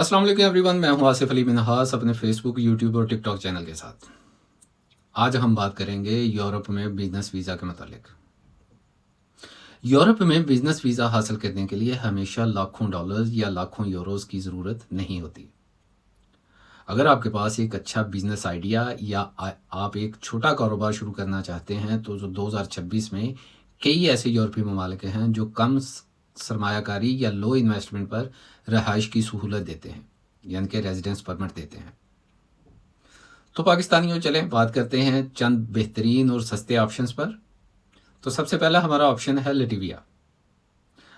अस्सलाम वालेकुम एवरीवन, मैं हूं आसिफ अली मिनहास अपने फेसबुक, यूट्यूब और टिकटॉक चैनल के साथ। आज हम बात करेंगे यूरोप में बिजनेस वीज़ा के मतलब। यूरोप में बिजनेस वीज़ा हासिल करने के लिए हमेशा लाखों डॉलर्स या लाखों यूरोस की ज़रूरत नहीं होती। अगर आपके पास एक अच्छा बिजनेस आइडिया या आप एक छोटा कारोबार शुरू करना चाहते हैं तो जो 2026 में कई ऐसे यूरोपीय ममालिक हैं जो कम सरमायाकारी या लो इन्वेस्टमेंट पर रहाइश की सहूलत देते हैं, यानी कि रेजिडेंस परमिट देते हैं। तो पाकिस्तानियों, चलें बात करते हैं चंद बेहतरीन और सस्ते ऑप्शंस पर। तो सबसे पहला हमारा ऑप्शन है लटिविया।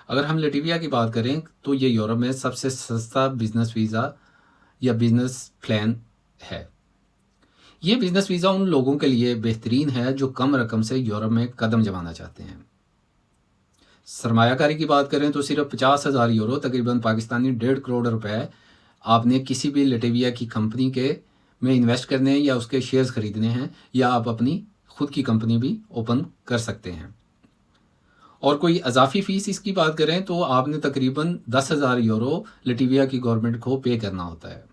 अगर हम लटिविया की बात करें तो ये यूरोप में सबसे सस्ता बिजनेस वीज़ा या बिजनेस प्लान है। ये बिजनेस वीज़ा उन लोगों के लिए बेहतरीन है जो कम रकम से यूरोप में कदम जमाना चाहते हैं। सरमायाकारी की बात करें तो सिर्फ 50,000 यूरो, तकरीबन पाकिस्तानी 1.5 करोड़ रुपए आपने किसी भी लटेविया की कंपनी के में इन्वेस्ट करने हैं या उसके शेयर्स खरीदने हैं, या आप अपनी खुद की कंपनी भी ओपन कर सकते हैं। और कोई अजाफी फ़ीस इसकी बात करें तो आपने तकरीबन 10,000 यूरो लटिविया की गवर्नमेंट को पे करना होता है।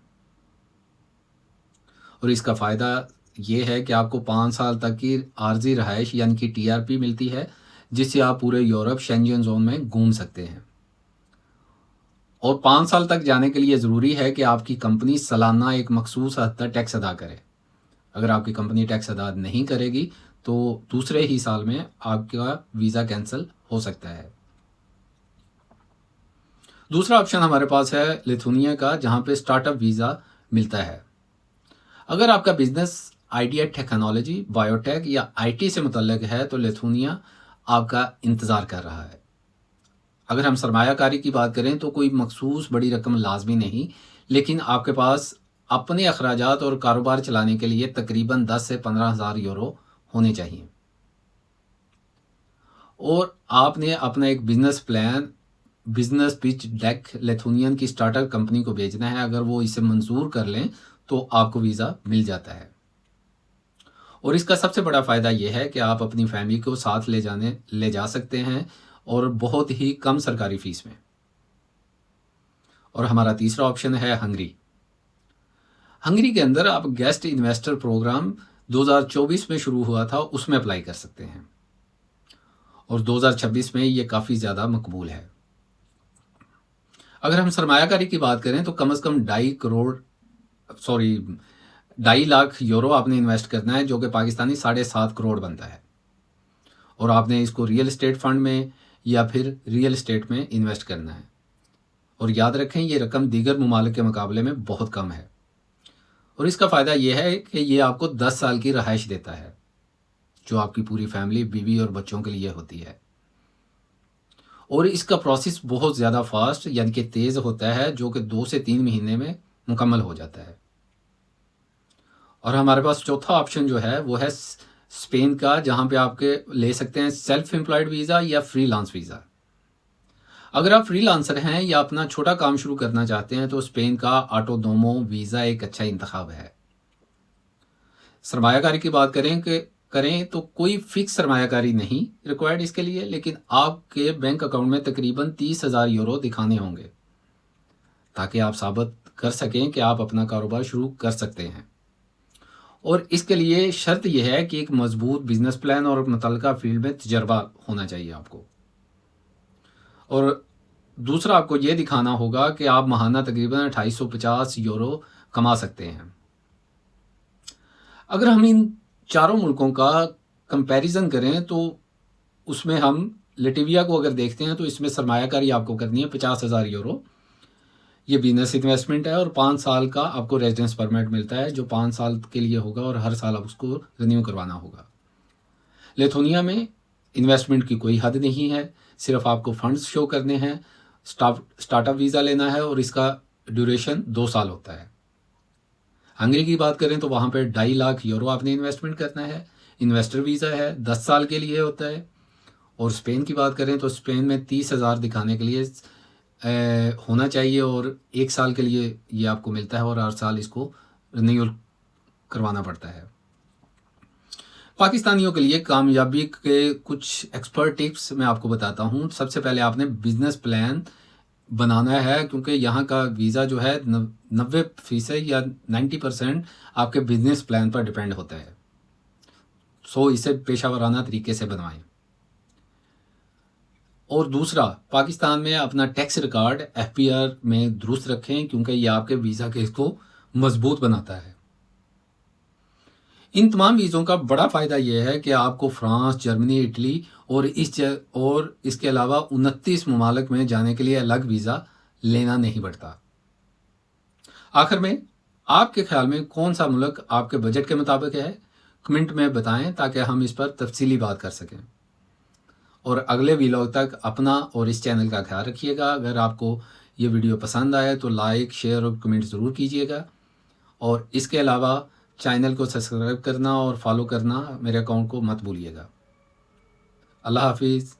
और इसका फ़ायदा ये है कि आपको 5 साल तक की आर्जी रहाइश यानी कि टीआरपी मिलती है, जिससे आप पूरे यूरोप शेंजन जोन में घूम सकते हैं। और 5 साल तक जाने के लिए ज़रूरी है कि आपकी कंपनी सालाना एक मखसूस हद तक टैक्स अदा करे। अगर आपकी कंपनी टैक्स अदा नहीं करेगी तो दूसरे ही साल में आपका वीज़ा कैंसिल हो सकता है। दूसरा ऑप्शन हमारे पास है लिथुनिया का, जहाँ पे स्टार्टअप वीज़ा मिलता है। अगर आपका बिजनेस आइडिया टेक्नोलॉजी, बायोटेक या आईटी से मुतल्लिक है तो लिथुनिया आपका इंतज़ार कर रहा है। अगर हम सरमायाकारी की बात करें तो कोई मखसूस बड़ी रकम लाजमी नहीं, लेकिन आपके पास अपने अखराजात और कारोबार चलाने के लिए तकरीबन 10 से 15,000 यूरो होने चाहिए। और आपने अपना एक business plan, business pitch deck Lithuanian की स्टार्टअप कंपनी को भेजना है। अगर वो इसे मंजूर कर लें तो आपको वीज़ा मिल जाता है। और इसका सबसे बड़ा फ़ायदा यह है कि आप अपनी फैमिली को साथ ले जा सकते हैं, और बहुत ही कम सरकारी फ़ीस में। और हमारा तीसरा ऑप्शन है हंगरी। हंगरी के अंदर आप गेस्ट इन्वेस्टर प्रोग्राम 2024 में शुरू हुआ था, उसमें अप्लाई कर सकते हैं, और 2026 में ये काफ़ी ज़्यादा मकबूल है। अगर हम सरमायाकारी की बात करें तो कम से कम 2.5 लाख यूरो आपने इन्वेस्ट करना है, जो कि पाकिस्तानी 7.5 करोड़ बनता है। और आपने इसको रियल एस्टेट फंड में या फिर रियल एस्टेट में इन्वेस्ट करना है। और याद रखें, ये रकम दीगर ममालिक के मुकाबले में बहुत कम है। और इसका फ़ायदा यह है कि ये आपको 10 साल की रहाइश देता है, जो आपकी पूरी फैमिली, बीवी और बच्चों के लिए होती है। और इसका प्रोसेस बहुत ज़्यादा फास्ट यानी कि तेज़ होता है, जो कि 2 से 3 महीने में मुकम्मल हो जाता है। और हमारे पास चौथा ऑप्शन जो है वो है स्पेन का, जहाँ पे आपके ले सकते हैं सेल्फ एम्प्लॉयड वीज़ा या फ्रीलांस वीज़ा। अगर आप फ्रीलांसर हैं या अपना छोटा काम शुरू करना चाहते हैं तो स्पेन का ऑटोनोमो वीज़ा एक अच्छा इंतखाब है। सरमायाकारी की बात करें तो कोई फिक्स सरमायाकारी नहीं रिक्वायर्ड इसके लिए, लेकिन आपके बैंक अकाउंट में तकरीबन 30,000 यूरो दिखाने होंगे, ताकि आप साबित कर सकें कि आप अपना कारोबार शुरू कर सकते हैं। और इसके लिए शर्त यह है कि एक मजबूत बिजनेस प्लान और मुतल्लिका फील्ड में तजर्बा होना चाहिए आपको। और दूसरा, आपको ये दिखाना होगा कि आप माहाना तकरीबन 250 यूरो कमा सकते हैं। अगर हम इन चारों मुल्कों का कंपैरिजन करें तो उसमें हम लटिविया को अगर देखते हैं तो इसमें सरमायाकारी आपको करनी है 50,000 यूरो। ये बिजनेस इन्वेस्टमेंट है, और 5 साल का आपको रेजिडेंस परमिट मिलता है, जो 5 साल के लिए होगा और हर साल आप उसको रिन्यू करवाना होगा। लिथुनिया में इन्वेस्टमेंट की कोई हद नहीं है, सिर्फ आपको फंड्स शो करने हैं, स्टार्टअप वीज़ा लेना है, और इसका ड्यूरेशन 2 साल होता है। हंगरी की बात करें तो वहाँ पे 2.5 लाख यूरो आपने इन्वेस्टमेंट करना है, इन्वेस्टर वीज़ा है, 10 साल के लिए होता है। और स्पेन की बात करें तो स्पेन में 30,000 दिखाने के लिए होना चाहिए, और 1 साल के लिए ये आपको मिलता है, और हर साल इसको रिन्यूअल करवाना पड़ता है। पाकिस्तानियों के लिए कामयाबी के कुछ एक्सपर्ट टिप्स मैं आपको बताता हूँ। सबसे पहले आपने बिजनेस प्लान बनाना है, क्योंकि यहाँ का वीज़ा जो है 90% या 90% आपके बिजनेस प्लान पर डिपेंड होता है। सो इसे पेशावराना तरीके से बनवाएं। और दूसरा, पाकिस्तान में अपना टैक्स रिकॉर्ड एफपीआर में दुरुस्त रखें, क्योंकि ये आपके वीज़ा केस को मजबूत बनाता है। इन तमाम वीज़ों का बड़ा फ़ायदा यह है कि आपको फ्रांस, जर्मनी, इटली और इसके अलावा 29 ममालिक में जाने के लिए अलग वीज़ा लेना नहीं पड़ता। आखिर में, आपके ख्याल में कौन सा मुल्क आपके बजट के मुताबिक है? कमेंट में बताएं ताकि हम इस पर तफसीली बात कर सकें। और अगले वीलॉग तक अपना और इस चैनल का ख्याल रखिएगा। अगर आपको ये वीडियो पसंद आए तो लाइक, शेयर और कमेंट ज़रूर कीजिएगा। और इसके अलावा चैनल को सब्सक्राइब करना और फॉलो करना मेरे अकाउंट को मत भूलिएगा। अल्लाह हाफिज़।